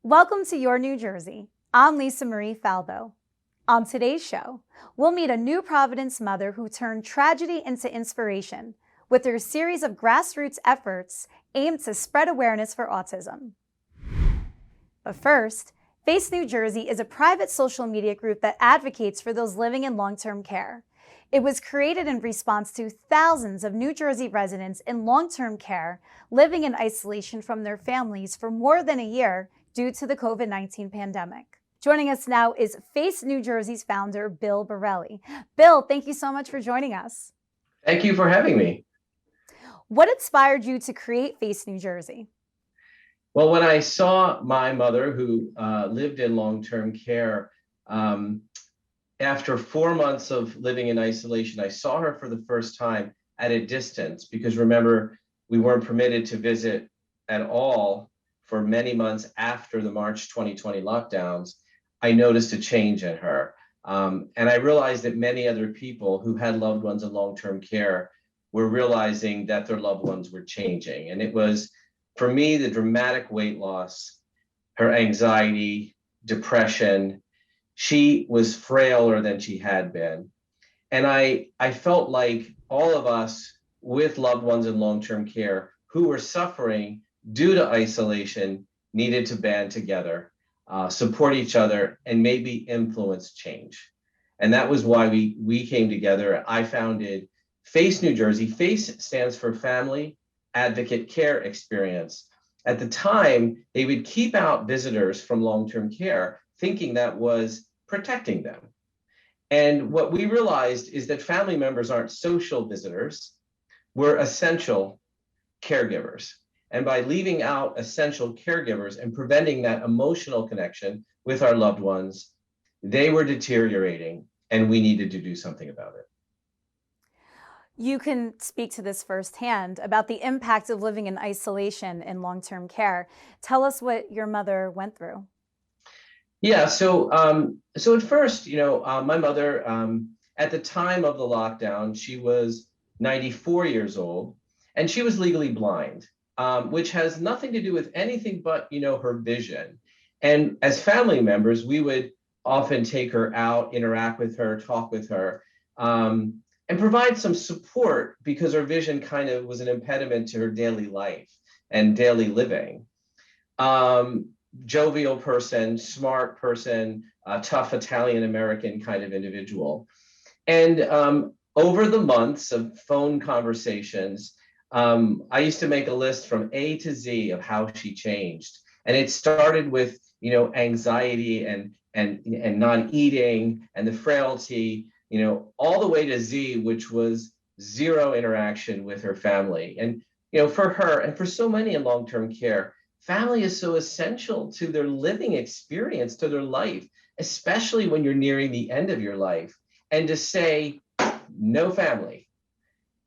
Welcome to Your New Jersey. I'm Lisa Marie Falbo. On today's show, we'll meet a New Providence mother who turned tragedy into inspiration with her series of grassroots efforts aimed to spread awareness for autism. But first, Face New Jersey is a private social media group that advocates for those living in long-term care. It was created in response to thousands of New Jersey residents in long-term care living in isolation from their families for more than a year due to the COVID-19 pandemic. Joining us now is Face New Jersey's founder, Bill Borelli. Bill, thank you so much for joining us. Thank you for having me. What inspired you to create Face New Jersey? Well, when I saw my mother, who lived in long-term care, after 4 months of living in isolation, I saw her for the first time at a distance, because remember, we weren't permitted to visit at all for many months after the March 2020 lockdowns. I noticed a change in her. And I realized that many other people who had loved ones in long-term care were realizing that their loved ones were changing. And it was, for me, the dramatic weight loss, her anxiety, depression. She was frailer than she had been. And I felt like all of us with loved ones in long-term care who were suffering due to isolation needed to band together, support each other, and maybe influence change. And that was why we came together. I founded FACE New Jersey. FACE stands for Family Advocate Care Experience. At the time, they would keep out visitors from long-term care, thinking that was protecting them. And what we realized is that family members aren't social visitors, we're essential caregivers. And by leaving out essential caregivers and preventing that emotional connection with our loved ones, they were deteriorating, and we needed to do something about it. You can speak to this firsthand about the impact of living in isolation in long-term care. Tell us what your mother went through. Yeah, so at first, my mother, at the time of the lockdown, she was 94 years old, and she was legally blind, which has nothing to do with anything but, her vision. And as family members, we would often take her out, interact with her, talk with her, and provide some support, because her vision kind of was an impediment to her daily life and daily living. Jovial person, smart person, tough Italian-American kind of individual. And over the months of phone conversations, I used to make a list from A to Z of how she changed. And it started with, anxiety and not eating and the frailty, all the way to Z, which was zero interaction with her family. And, for her and for so many in long-term care, family is so essential to their living experience, to their life, especially when you're nearing the end of your life. And to say no family,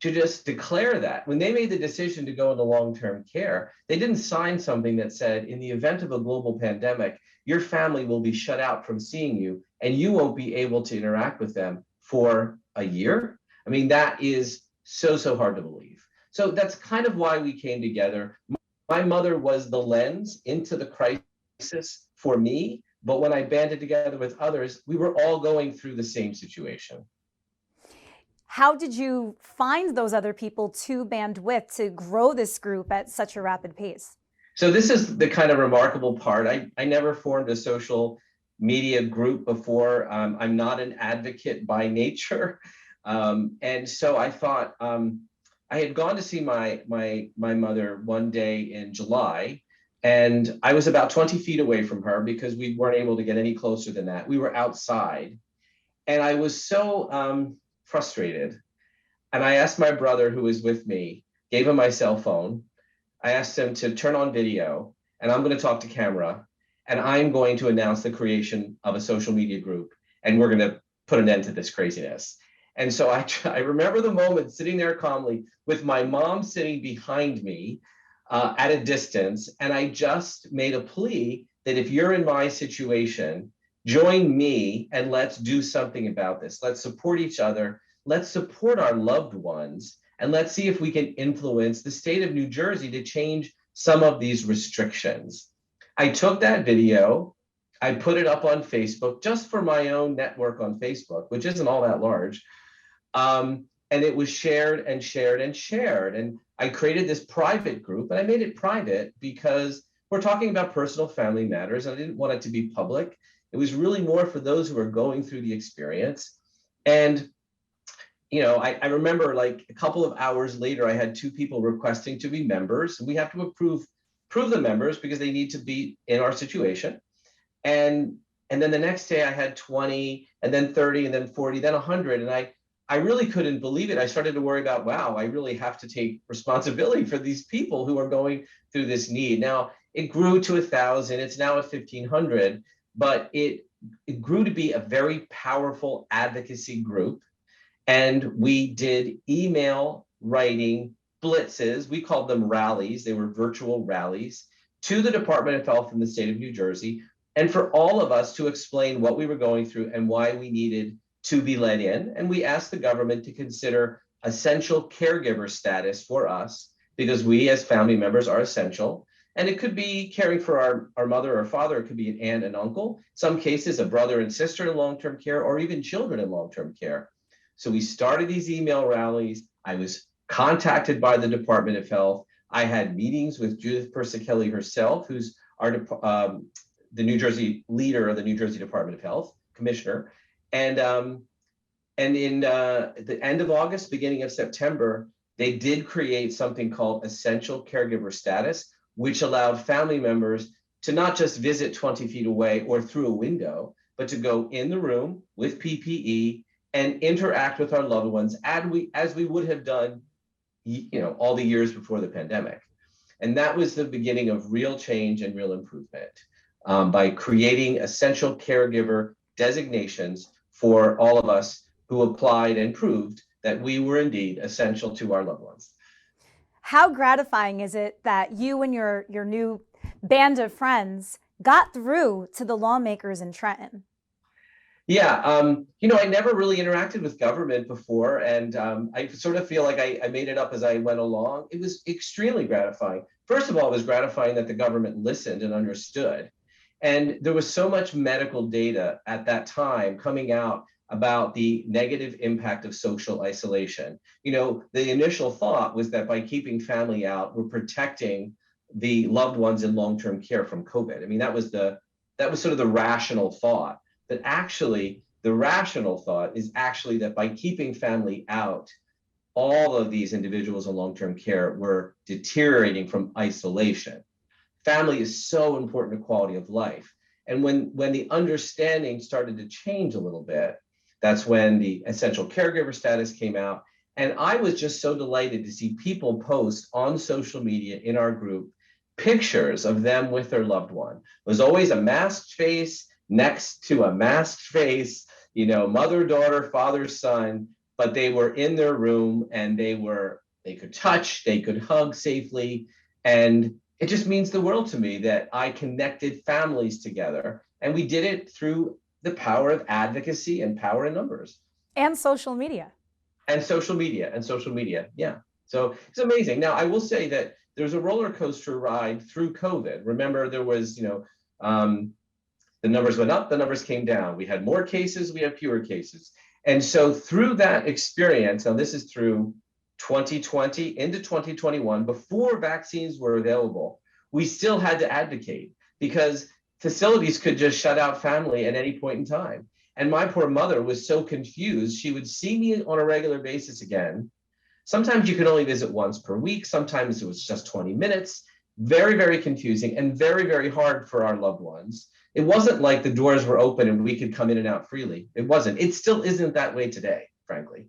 to just declare that. When they made the decision to go into long-term care, they didn't sign something that said, in the event of a global pandemic, your family will be shut out from seeing you and you won't be able to interact with them for a year. I mean, that is so hard to believe. So that's kind of why we came together. My mother was the lens into the crisis for me, but when I banded together with others, we were all going through the same situation. How did you find those other people to band with to grow this group at such a rapid pace? So this is the kind of remarkable part. I never formed a social media group before. I'm not an advocate by nature. And so I thought, I had gone to see my mother one day in July, and I was about 20 feet away from her because we weren't able to get any closer than that. We were outside, and I was so frustrated. And I asked my brother, who was with me, gave him my cell phone. I asked him to turn on video, and I'm going to talk to camera, and I'm going to announce the creation of a social media group, and we're going to put an end to this craziness. And so I remember the moment sitting there calmly with my mom sitting behind me at a distance. And I just made a plea that if you're in my situation, join me and let's do something about this. Let's support each other. Let's support our loved ones. And let's see if we can influence the state of New Jersey to change some of these restrictions. I took that video, I put it up on Facebook just for my own network on Facebook, which isn't all that large. And it was shared and shared and shared. And I created this private group, and I made it private because we're talking about personal family matters. And I didn't want it to be public. It was really more for those who are going through the experience. And I remember like a couple of hours later, I had two people requesting to be members. We have to approve the members because they need to be in our situation. And then the next day I had 20, and then 30, and then 40, then 100. And I really couldn't believe it. I started to worry about, wow, I really have to take responsibility for these people who are going through this need. Now, it grew to 1,000. It's now at 1,500, but it grew to be a very powerful advocacy group. And we did email writing blitzes. We called them rallies. They were virtual rallies to the Department of Health in the state of New Jersey, and for all of us to explain what we were going through and why we needed to be let in. And we asked the government to consider essential caregiver status for us, because we as family members are essential. And it could be caring for our mother or father. It could be an aunt and uncle. Some cases, a brother and sister in long-term care, or even children in long-term care. So we started these email rallies. I was contacted by the Department of Health. I had meetings with Judith Persicelli herself, who's the New Jersey leader of the New Jersey Department of Health, commissioner. And in the end of August, beginning of September, they did create something called essential caregiver status, which allowed family members to not just visit 20 feet away or through a window, but to go in the room with PPE and interact with our loved ones as we would have done, all the years before the pandemic. And that was the beginning of real change and real improvement, by creating essential caregiver designations for all of us who applied and proved that we were indeed essential to our loved ones. How gratifying is it that you and your new band of friends got through to the lawmakers in Trenton? Yeah, I never really interacted with government before, and I sort of feel like I made it up as I went along. It was extremely gratifying. First of all, it was gratifying that the government listened and understood. And there was so much medical data at that time coming out about the negative impact of social isolation. The initial thought was that by keeping family out, we're protecting the loved ones in long-term care from COVID. I mean, that was sort of the rational thought. But actually, the rational thought is actually that by keeping family out, all of these individuals in long-term care were deteriorating from isolation. Family is so important to quality of life. And when the understanding started to change a little bit, that's when the essential caregiver status came out. And I was just so delighted to see people post on social media in our group pictures of them with their loved one. It was always a masked face next to a masked face, mother, daughter, father, son, but they were in their room and they could touch, they could hug safely. And it just means the world to me that I connected families together, and we did it through the power of advocacy and power in numbers. And social media. And social media. Yeah. So it's amazing. Now, I will say that there's a roller coaster ride through COVID. Remember, there was, the numbers went up, the numbers came down. We had more cases, we had fewer cases. And so through that experience, now this is through 2020 into 2021, before vaccines were available, we still had to advocate because facilities could just shut out family at any point in time. And my poor mother was so confused. She would see me on a regular basis again. Sometimes you could only visit once per week. Sometimes it was just 20 minutes. Very, very confusing and very, very hard for our loved ones. It wasn't like the doors were open and we could come in and out freely. It wasn't. It still isn't that way today, frankly.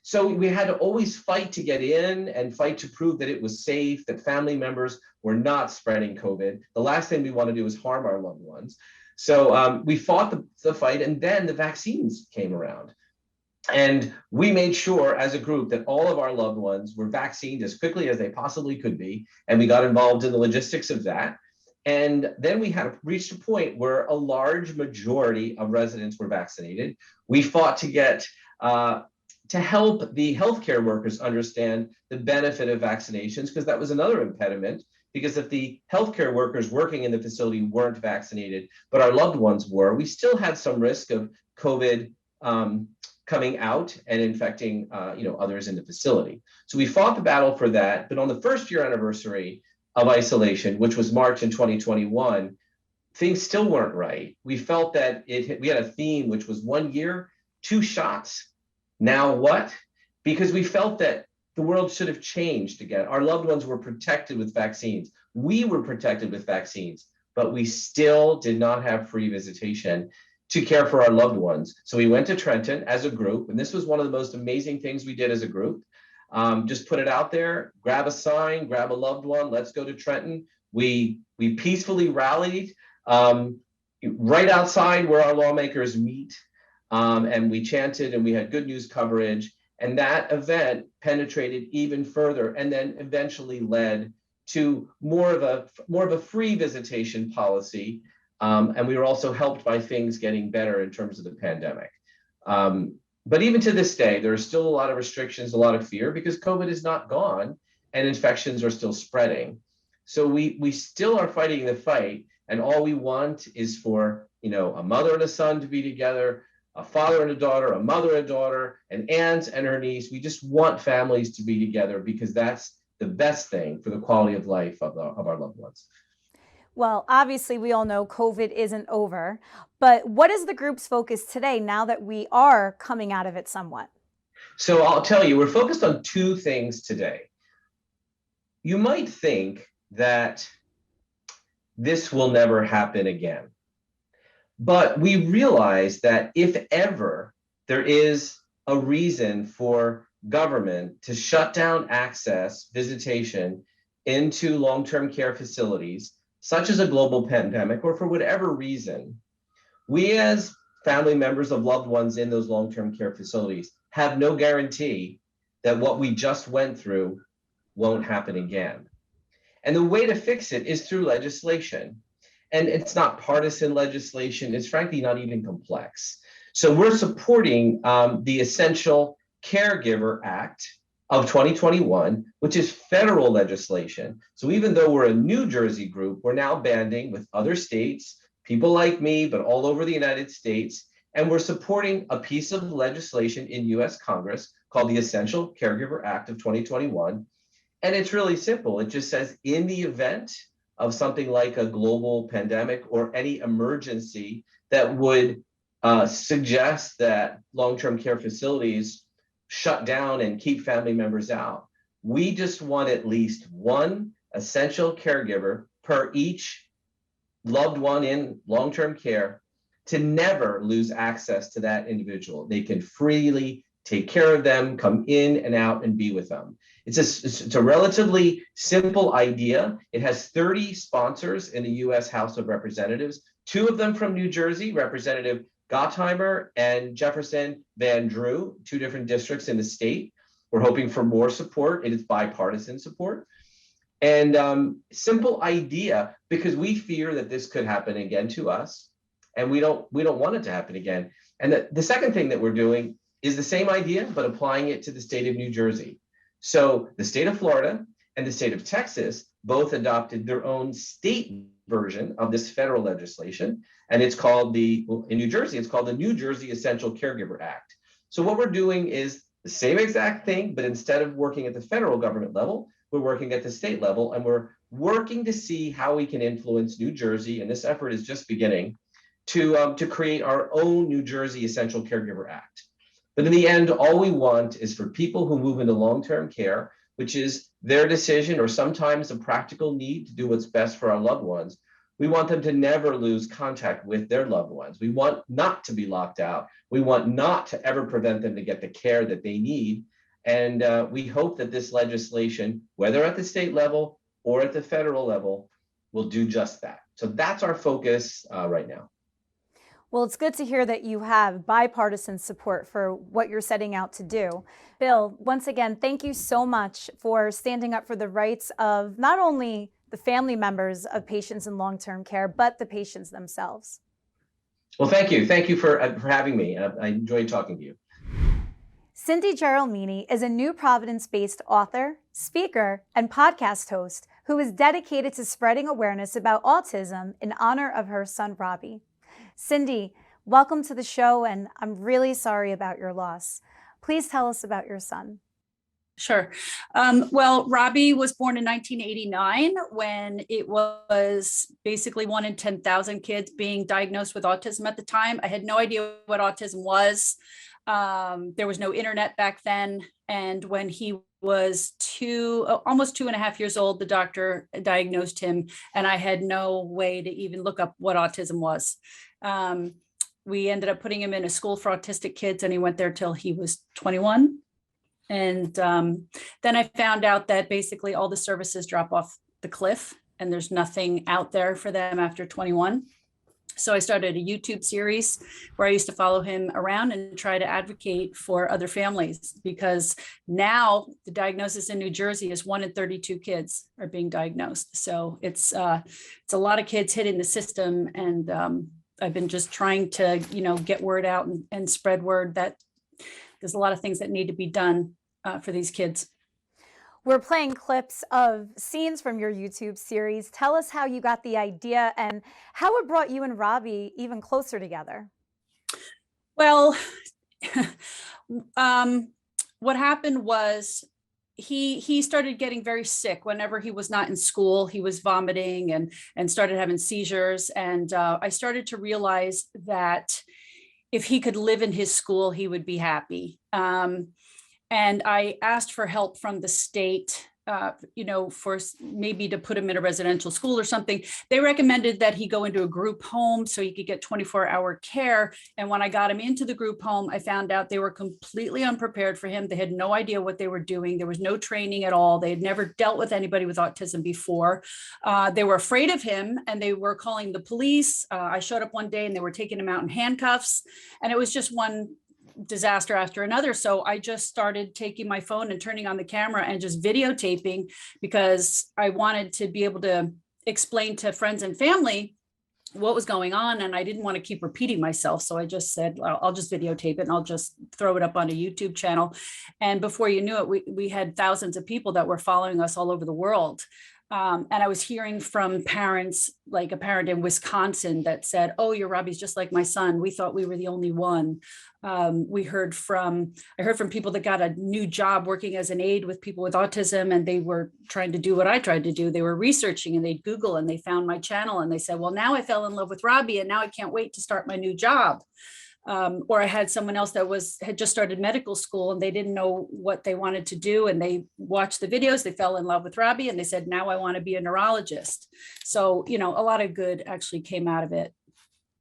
So we had to always fight to get in and fight to prove that it was safe, that family members were not spreading COVID. The last thing we want to do is harm our loved ones. So we fought the fight, and then the vaccines came around. And we made sure as a group that all of our loved ones were vaccinated as quickly as they possibly could be. And we got involved in the logistics of that. And then we had reached a point where a large majority of residents were vaccinated. We fought to get to help the healthcare workers understand the benefit of vaccinations, because that was another impediment, because if the healthcare workers working in the facility weren't vaccinated, but our loved ones were, we still had some risk of COVID coming out and infecting others in the facility. So we fought the battle for that. But on the first year anniversary of isolation, which was March in 2021, things still weren't right. We felt that we had a theme, which was 1 year, 2 shots. Now what? Because we felt that the world should have changed again. Our loved ones were protected with vaccines. We were protected with vaccines, but we still did not have free visitation to care for our loved ones. So we went to Trenton as a group, and this was one of the most amazing things we did as a group. Just put it out there, grab a sign, grab a loved one, let's go to Trenton. We peacefully rallied right outside where our lawmakers meet, and we chanted and we had good news coverage. And that event penetrated even further and then eventually led to more of a free visitation policy. And we were also helped by things getting better in terms of the pandemic. But even to this day, there are still a lot of restrictions, a lot of fear, because COVID is not gone and infections are still spreading. So we still are fighting the fight, and all we want is for a mother and a son to be together, a father and a daughter, a mother and a daughter, an aunt and her niece. We just want families to be together because that's the best thing for the quality of life of our loved ones. Well, obviously, we all know COVID isn't over, but what is the group's focus today now that we are coming out of it somewhat? So I'll tell you, we're focused on 2 things today. You might think that this will never happen again. But we realize that if ever there is a reason for government to shut down access, visitation into long-term care facilities, such as a global pandemic, or for whatever reason, we as family members of loved ones in those long-term care facilities have no guarantee that what we just went through won't happen again. And the way to fix it is through legislation. And it's not partisan legislation. It's frankly not even complex. So we're supporting the Essential Caregiver Act of 2021, which is federal legislation. So even though we're a New Jersey group, we're now banding with other states, people like me, but all over the United States. And we're supporting a piece of legislation in US Congress called the Essential Caregiver Act of 2021. And it's really simple. It just says in the event of something like a global pandemic or any emergency that would suggest that long-term care facilities shut down and keep family members out, we just want at least one essential caregiver per each loved one in long-term care to never lose access to that individual. They can freely take care of them, come in and out and be with them. It's a relatively simple idea. It has 30 sponsors in the US House of Representatives, 2 of them from New Jersey, Representative Gottheimer and Jefferson Van Drew, 2 different districts in the state. We're hoping for more support. It is bipartisan support. And simple idea, because we fear that this could happen again to us, and we don't want it to happen again. And the second thing that we're doing is the same idea, but applying it to the state of New Jersey. So the state of Florida and the state of Texas both adopted their own state version of this federal legislation. And it's called in New Jersey, it's called the New Jersey Essential Caregiver Act. So what we're doing is the same exact thing, but instead of working at the federal government level, we're working at the state level, and we're working to see how we can influence New Jersey. And this effort is just beginning to create our own New Jersey Essential Caregiver Act. But in the end, all we want is for people who move into long-term care, which is their decision or sometimes a practical need to do what's best for our loved ones. We want them to never lose contact with their loved ones. We want not to be locked out. We want not to ever prevent them to get the care that they need. And we hope that this legislation, whether at the state level or at the federal level, will do just that. So that's our focus right now. Well, it's good to hear that you have bipartisan support for what you're setting out to do. Bill, once again, thank you so much for standing up for the rights of not only the family members of patients in long-term care, but the patients themselves. Well, thank you. Thank you for having me. I enjoyed talking to you. Cindy Gerald Meanie is a New Providence-based author, speaker, and podcast host who is dedicated to spreading awareness about autism in honor of her son, Robbie. Cindy, welcome to the show, and I'm really sorry about your loss. Please tell us about your son. Sure. Well, Robbie was born in 1989 when it was basically 1 in 10,000 kids being diagnosed with autism at the time. I had no idea what autism was. There was no internet back then. And when he was almost 2.5 years old, the doctor diagnosed him, and I had no way to even look up what autism was. We ended up putting him in a school for autistic kids, and he went there till he was 21. And then I found out that basically all the services drop off the cliff and there's nothing out there for them after 21. So I started a YouTube series where I used to follow him around and try to advocate for other families, because now the diagnosis in New Jersey is 1 in 32 kids are being diagnosed. So it's a lot of kids hitting the system. And I've been just trying to, get word out and spread word that there's a lot of things that need to be done for these kids. We're playing clips of scenes from your YouTube series. Tell us how you got the idea and how it brought you and Robbie even closer together. Well, what happened was he started getting very sick whenever he was not in school. He was vomiting and started having seizures. And I started to realize that if he could live in his school, he would be happy. And I asked for help from the state, for maybe to put him in a residential school or something. They recommended that he go into a group home so he could get 24-hour care. And when I got him into the group home, I found out they were completely unprepared for him. They had no idea what they were doing. There was no training at all. They had never dealt with anybody with autism before. They were afraid of him and they were calling the police. I showed up one day and they were taking him out in handcuffs, and it was just one disaster after another. So I just started taking my phone and turning on the camera and just videotaping, because I wanted to be able to explain to friends and family what was going on. And I didn't want to keep repeating myself. So I just said, well, I'll just videotape it and I'll just throw it up on a YouTube channel. And before you knew it, we had thousands of people that were following us all over the world. And I was hearing from parents, like a parent in Wisconsin that said, "Oh, your Robbie's just like my son. We thought we were the only one." I heard from people that got a new job working as an aide with people with autism, and they were trying to do what I tried to do. They were researching and they'd Google and they found my channel and they said, "Well, now I fell in love with Robbie and now I can't wait to start my new job." Or I had someone else that had just started medical school and they didn't know what they wanted to do. And they watched the videos, they fell in love with Robbie and they said, "Now I want to be a neurologist." So, a lot of good actually came out of it.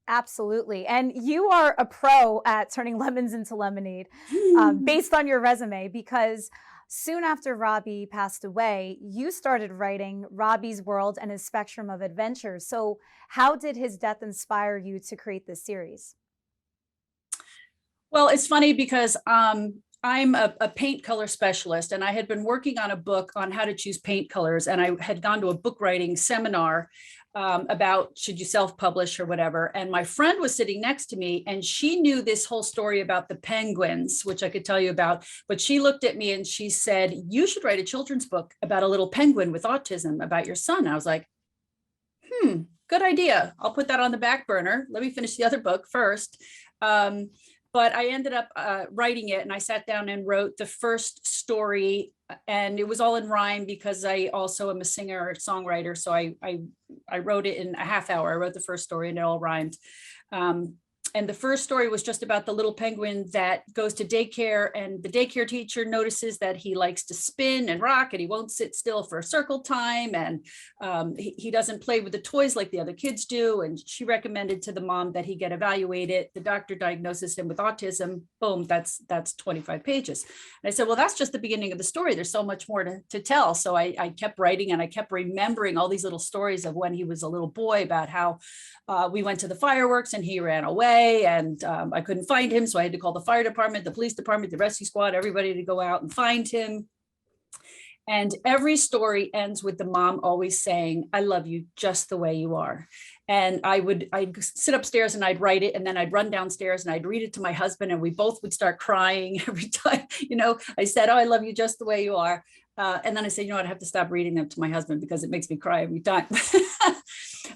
Absolutely. And you are a pro at turning lemons into lemonade based on your resume, because soon after Robbie passed away, you started writing Robbys World and his Spectrum of Adventures. So how did his death inspire you to create this series? Well, it's funny because I'm a paint color specialist, and I had been working on a book on how to choose paint colors. And I had gone to a book writing seminar about should you self-publish or whatever. And my friend was sitting next to me and she knew this whole story about the penguins, which I could tell you about. But she looked at me and she said, "You should write a children's book about a little penguin with autism about your son." I was like, good idea. I'll put that on the back burner. Let me finish the other book first. But I ended up writing it, and I sat down and wrote the first story, and it was all in rhyme because I also am a singer songwriter. So I wrote it in a half hour. I wrote the first story and it all rhymed. And the first story was just about the little penguin that goes to daycare, and the daycare teacher notices that he likes to spin and rock and he won't sit still for circle time. And he doesn't play with the toys like the other kids do. And she recommended to the mom that he get evaluated. The doctor diagnoses him with autism. Boom, that's 25 pages. And I said, well, that's just the beginning of the story. There's so much more to tell. So I kept writing, and I kept remembering all these little stories of when he was a little boy, about how we went to the fireworks and he ran away, and I couldn't find him. So I had to call the fire department, the police department, the rescue squad, everybody to go out and find him. And every story ends with the mom always saying, "I love you just the way you are." And I'd sit upstairs and I'd write it, and then I'd run downstairs and I'd read it to my husband, and we both would start crying every time. I said, "Oh, I love you just the way you are." And then I said, "You know what, I have to stop reading them to my husband because it makes me cry every time."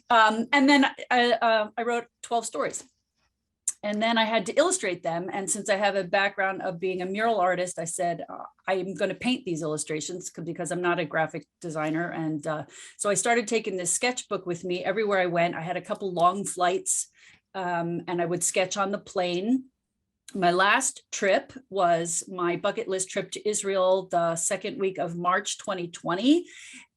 And then I wrote 12 stories. And then I had to illustrate them. And since I have a background of being a mural artist, I said, I'm going to paint these illustrations because I'm not a graphic designer. And so I started taking this sketchbook with me everywhere I went. I had a couple long flights, and I would sketch on the plane. My last trip was my bucket list trip to Israel the second week of March 2020.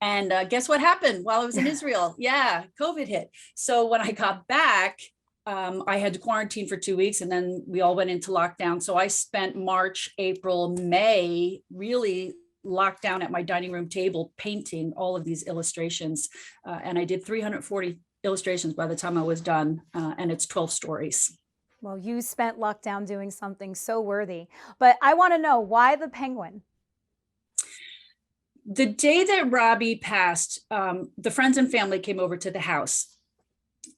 And guess what happened while I was in Israel? Yeah, COVID hit. So when I got back, I had to quarantine for 2 weeks, and then we all went into lockdown. So I spent March, April, May really locked down at my dining room table painting all of these illustrations. And I did 340 illustrations by the time I was done, and it's 12 stories. Well, you spent lockdown doing something so worthy. But I want to know, why the penguin? The day that Robbie passed, the friends and family came over to the house,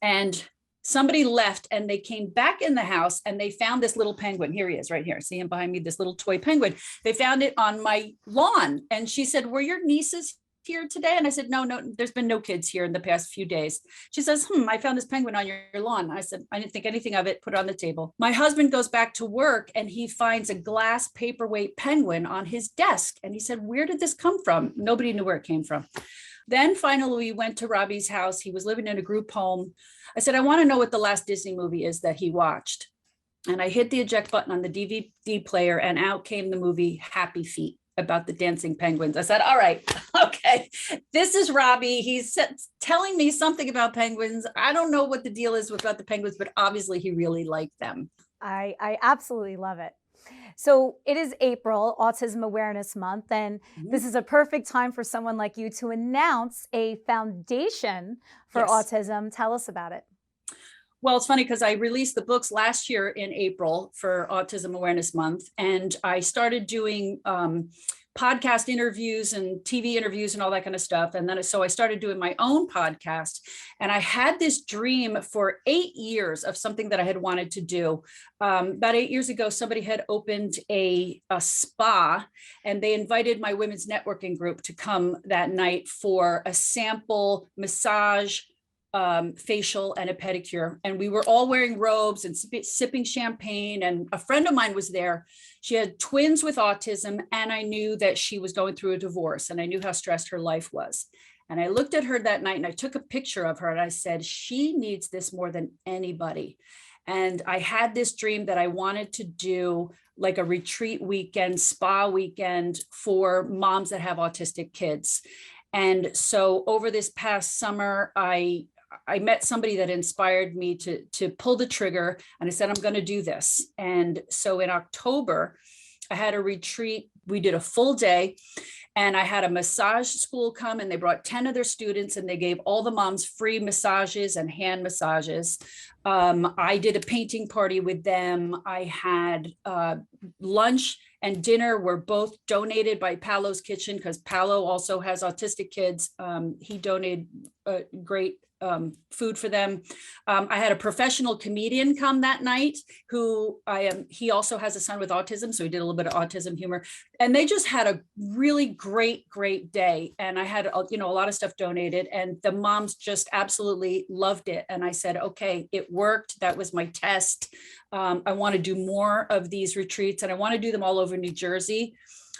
and somebody left, and they came back in the house and they found this little penguin. Here he is right here. See him behind me, this little toy penguin. They found it on my lawn. And she said, "Were your nieces here today?" And I said, no, there's been no kids here in the past few days. She says, I found this penguin on your lawn. I said, I didn't think anything of it, put it on the table. My husband goes back to work and he finds a glass paperweight penguin on his desk. And he said, "Where did this come from?" Nobody knew where it came from. Then finally we went to Robbie's house. He was living in a group home. I said, "I want to know what the last Disney movie is that he watched." And I hit the eject button on the DVD player, and out came the movie Happy Feet, about the dancing penguins. I said, all right, okay, this is Robbie. He's telling me something about penguins. I don't know what the deal is about the penguins, but obviously he really liked them. I absolutely love it. So it is April, Autism Awareness Month, and this is a perfect time for someone like you to announce a foundation for autism. Tell us about it. Well, it's funny because I released the books last year in April for Autism Awareness Month, and I started doing podcast interviews and TV interviews and all that kind of stuff. And then so I started doing my own podcast, and I had this dream for 8 years of something that I had wanted to do. About 8 years ago, somebody had opened a spa, and they invited my women's networking group to come that night for a sample massage, facial, and a pedicure. And we were all wearing robes and sipping champagne. And a friend of mine was there. She had twins with autism, and I knew that she was going through a divorce, and I knew how stressed her life was. And I looked at her that night and I took a picture of her, and I said, she needs this more than anybody. And I had this dream that I wanted to do like a retreat weekend, spa weekend for moms that have autistic kids. And so over this past summer, I met somebody that inspired me to pull the trigger, and I said, I'm going to do this. And so in October, I had a retreat. We did a full day, and I had a massage school come, and they brought 10 of their students, and they gave all the moms free massages and hand massages. I did a painting party with them. I had lunch and dinner were both donated by Paolo's Kitchen, because Paolo also has autistic kids. He donated great food for them. I had a professional comedian come that night who he also has a son with autism. So he did a little bit of autism humor, and they just had a really great day. And I had, a lot of stuff donated, and the moms just absolutely loved it. And I said, okay, it worked. That was my test. I want to do more of these retreats, and I want to do them all over New Jersey.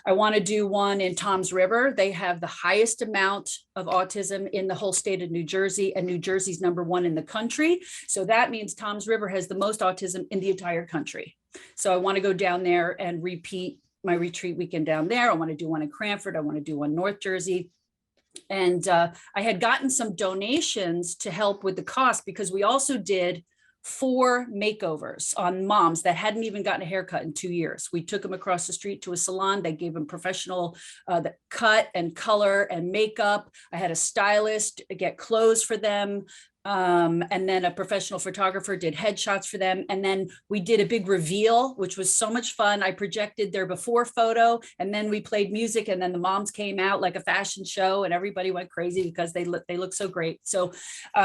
I want to do one in Toms River. They have the highest amount of autism in the whole state of New Jersey, and New Jersey's #1 in the country. So that means Toms River has the most autism in the entire country. So I want to go down there and repeat my retreat weekend down there. I want to do one in Cranford. I want to do one North Jersey. And I had gotten some donations to help with the cost, because we also did 4 makeovers on moms that hadn't even gotten a haircut in 2 years. We took them across the street to a salon. They gave them professional the cut and color and makeup. I had a stylist get clothes for them. And then a professional photographer did headshots for them. And then we did a big reveal, which was so much fun. I projected their before photo, and then we played music, and then the moms came out like a fashion show, and everybody went crazy because they look so great. So,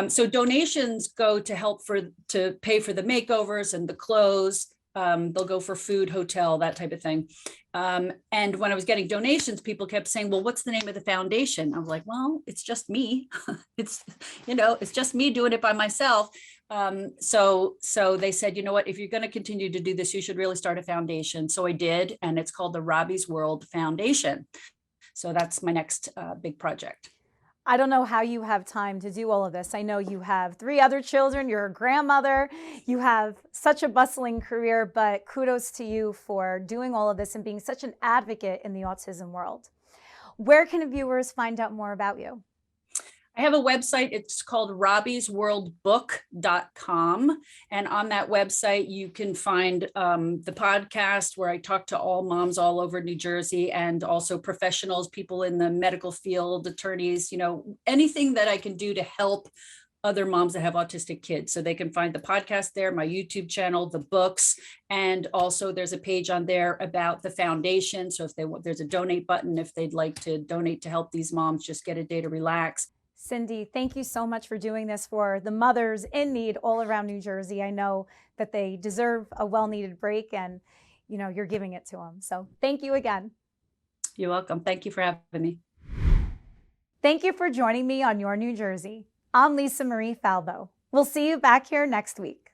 so donations go to help to pay for the makeovers and the clothes. They'll go for food, hotel, that type of thing. And when I was getting donations, people kept saying, well, what's the name of the foundation? I was like, well, it's just me. It's just me doing it by myself. So they said, you know what, if you're going to continue to do this, you should really start a foundation. So I did, and it's called the Robbys World Foundation. So that's my next big project. I don't know how you have time to do all of this. I know you have 3 other children, you're a grandmother, you have such a bustling career, but kudos to you for doing all of this and being such an advocate in the autism world. Where can viewers find out more about you? I have a website. It's called robbysworldbook.com. And on that website, you can find the podcast where I talk to all moms all over New Jersey, and also professionals, people in the medical field, attorneys, anything that I can do to help other moms that have autistic kids. So they can find the podcast there, my YouTube channel, the books, and also there's a page on there about the foundation. So if there's a donate button, if they'd like to donate to help these moms just get a day to relax. Cindy, thank you so much for doing this for the mothers in need all around New Jersey. I know that they deserve a well-needed break, and you're giving it to them. So thank you again. You're welcome. Thank you for having me. Thank you for joining me on Your New Jersey. I'm Lisa Marie Falvo. We'll see you back here next week.